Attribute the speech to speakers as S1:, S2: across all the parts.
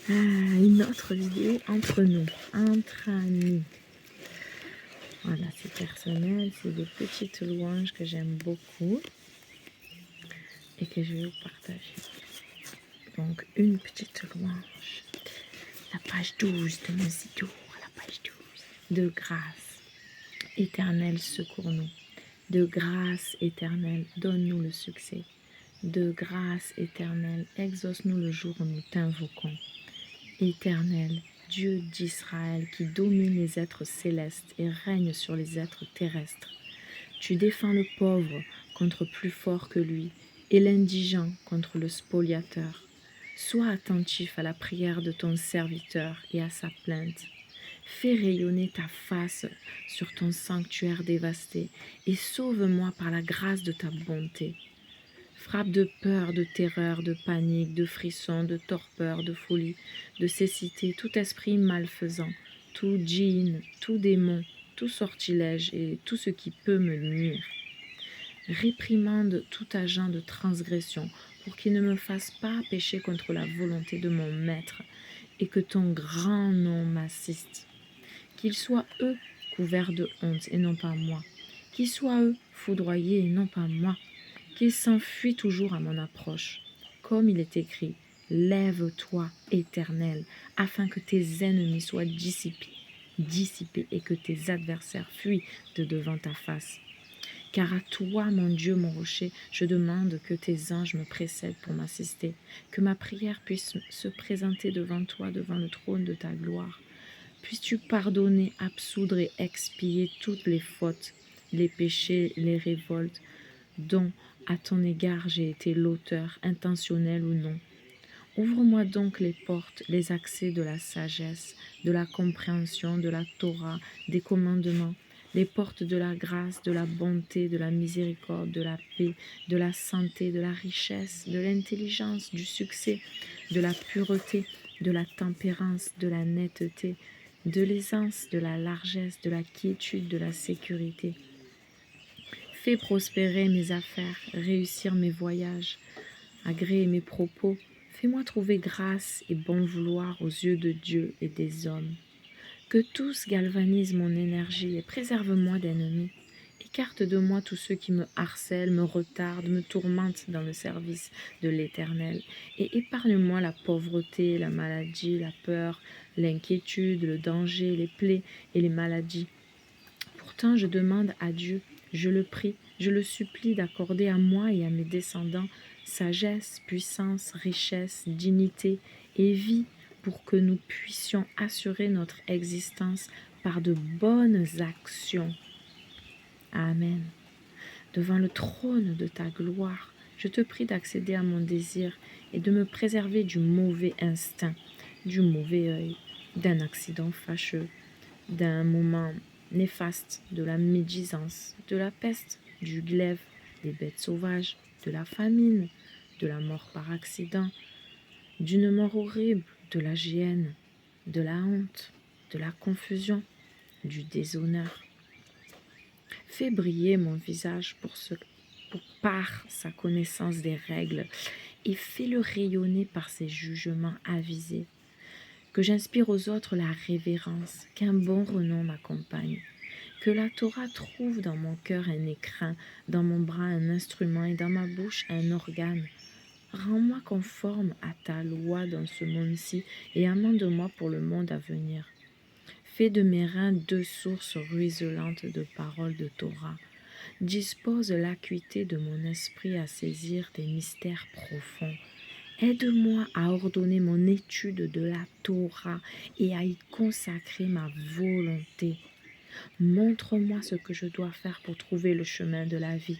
S1: Une autre vidéo entre nous, entre amis. Voilà, c'est personnel, c'est des petites louanges que j'aime beaucoup et que je vais vous partager. Donc, une petite louange. La page 12 de nos idoles, la page 12. De grâce éternelle, secours-nous. De grâce éternelle, donne-nous le succès. De grâce éternelle, exauce-nous le jour où nous t'invoquons. Éternel, Dieu d'Israël qui domine les êtres célestes et règne sur les êtres terrestres. Tu défends le pauvre contre plus fort que lui et l'indigent contre le spoliateur. Sois attentif à la prière de ton serviteur et à sa plainte. Fais rayonner ta face sur ton sanctuaire dévasté et sauve-moi par la grâce de ta bonté. Frappe de peur, de terreur, de panique, de frisson, de torpeur, de folie, de cécité, tout esprit malfaisant, tout djinn, tout démon, tout sortilège et tout ce qui peut me nuire. Réprimande tout agent de transgression pour qu'il ne me fasse pas pécher contre la volonté de mon maître et que ton grand nom m'assiste. Qu'ils soient eux couverts de honte et non pas moi. Qu'ils soient eux foudroyés et non pas moi. Qu'ils s'enfuient toujours à mon approche. Comme il est écrit, lève-toi, Éternel, afin que tes ennemis soient dissipés et que tes adversaires fuient de devant ta face. Car à toi, mon Dieu, mon rocher, je demande que tes anges me précèdent pour m'assister, que ma prière puisse se présenter devant toi, devant le trône de ta gloire. Puisses-tu pardonner, absoudre et expier toutes les fautes, les péchés, les révoltes, dont à ton égard j'ai été l'auteur, intentionnel ou non. Ouvre-moi donc les portes, les accès de la sagesse, de la compréhension, de la Torah, des commandements, les portes de la grâce, de la bonté, de la miséricorde, de la paix, de la santé, de la richesse, de l'intelligence, du succès, de la pureté, de la tempérance, de la netteté, de l'aisance, de la largesse, de la quiétude, de la sécurité. Fais prospérer mes affaires, réussir mes voyages, agréer mes propos. Fais-moi trouver grâce et bon vouloir aux yeux de Dieu et des hommes. Que tous galvanisent mon énergie et préserve-moi d'ennemis. Écarte de moi tous ceux qui me harcèlent, me retardent, me tourmentent dans le service de l'Éternel. Et épargne-moi la pauvreté, la maladie, la peur, l'inquiétude, le danger, les plaies et les maladies. Pourtant, je demande à Dieu, je le prie, je le supplie d'accorder à moi et à mes descendants sagesse, puissance, richesse, dignité et vie pour que nous puissions assurer notre existence par de bonnes actions. Amen. Devant le trône de ta gloire, je te prie d'accéder à mon désir et de me préserver du mauvais instinct, du mauvais œil, d'un accident fâcheux, d'un moment néfaste, de la médisance, de la peste, du glaive, des bêtes sauvages, de la famine, de la mort par accident, d'une mort horrible, de la gêne, de la honte, de la confusion, du déshonneur. Fais briller mon visage par sa connaissance des règles et fais-le rayonner par ses jugements avisés. Que j'inspire aux autres la révérence, qu'un bon renom m'accompagne. Que la Torah trouve dans mon cœur un écrin, dans mon bras un instrument et dans ma bouche un organe. Rends-moi conforme à ta loi dans ce monde-ci et amende-moi pour le monde à venir. Fais de mes reins deux sources ruisselantes de paroles de Torah. Dispose l'acuité de mon esprit à saisir tes mystères profonds. Aide-moi à ordonner mon étude de la Torah et à y consacrer ma volonté. Montre-moi ce que je dois faire pour trouver le chemin de la vie.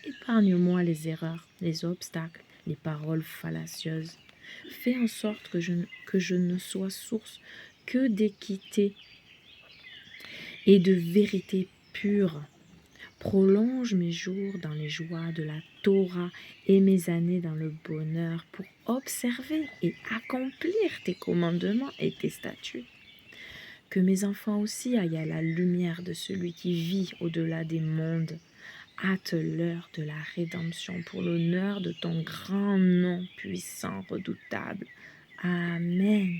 S1: Épargne-moi les erreurs, les obstacles, les paroles fallacieuses. Fais en sorte que je ne sois source que d'équité et de vérité pure. Prolonge mes jours dans les joies de la Torah et mes années dans le bonheur pour observer et accomplir tes commandements et tes statuts. Que mes enfants aussi aillent à la lumière de celui qui vit au-delà des mondes. Hâte l'heure de la rédemption pour l'honneur de ton grand nom puissant, redoutable. Amen.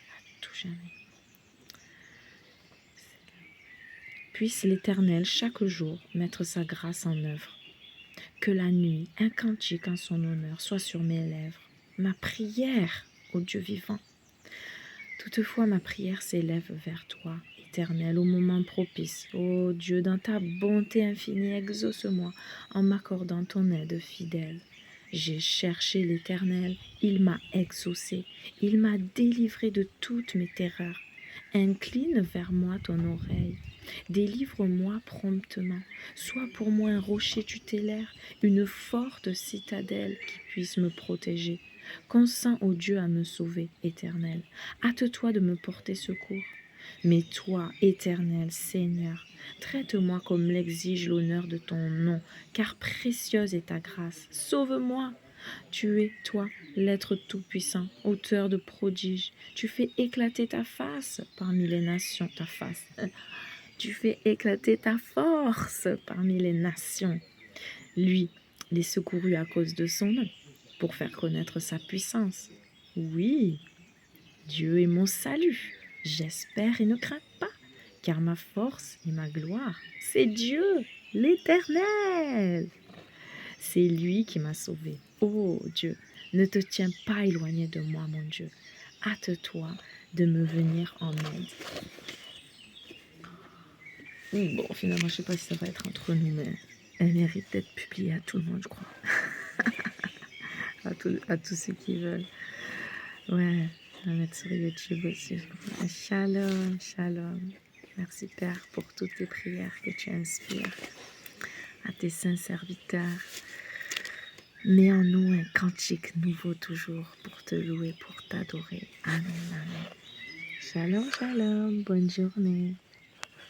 S1: À tout jamais. Puisse l'Éternel chaque jour mettre sa grâce en œuvre. Que la nuit, un cantique en son honneur soit sur mes lèvres. Ma prière, ô Dieu vivant. Toutefois, ma prière s'élève vers toi, Éternel, au moment propice. Ô Dieu, dans ta bonté infinie, exauce-moi en m'accordant ton aide fidèle. J'ai cherché l'Éternel, il m'a exaucé, il m'a délivré de toutes mes terreurs. Incline vers moi ton oreille, délivre-moi promptement. Sois pour moi un rocher tutélaire, une forte citadelle qui puisse me protéger. Consens, ô Dieu, à me sauver, Éternel. Hâte-toi de me porter secours. Mais toi, Éternel, Seigneur, traite-moi comme l'exige l'honneur de ton nom, car précieuse est ta grâce. Sauve-moi. Tu es, toi, l'être tout-puissant, auteur de prodiges. Tu fais éclater ta face parmi les nations, ta face. Tu fais éclater ta force parmi les nations. Lui, les secourus à cause de son nom, pour faire connaître sa puissance. Oui, Dieu est mon salut. J'espère et ne crains pas, car ma force et ma gloire, c'est Dieu, l'Éternel. C'est lui qui m'a sauvé. Oh Dieu, ne te tiens pas éloigné de moi, mon Dieu. Hâte-toi de me venir en aide. Bon, finalement, je ne sais pas si ça va être entre nous, mais elle mérite d'être publiée à tout le monde, je crois. à tous ceux qui veulent. Ouais, on va mettre sur YouTube aussi. Shalom, shalom. Merci Père pour toutes tes prières que tu inspires à tes saints serviteurs. Mets en nous un cantique nouveau toujours pour te louer, pour t'adorer. Amen, amen. Shalom, shalom. Bonne journée.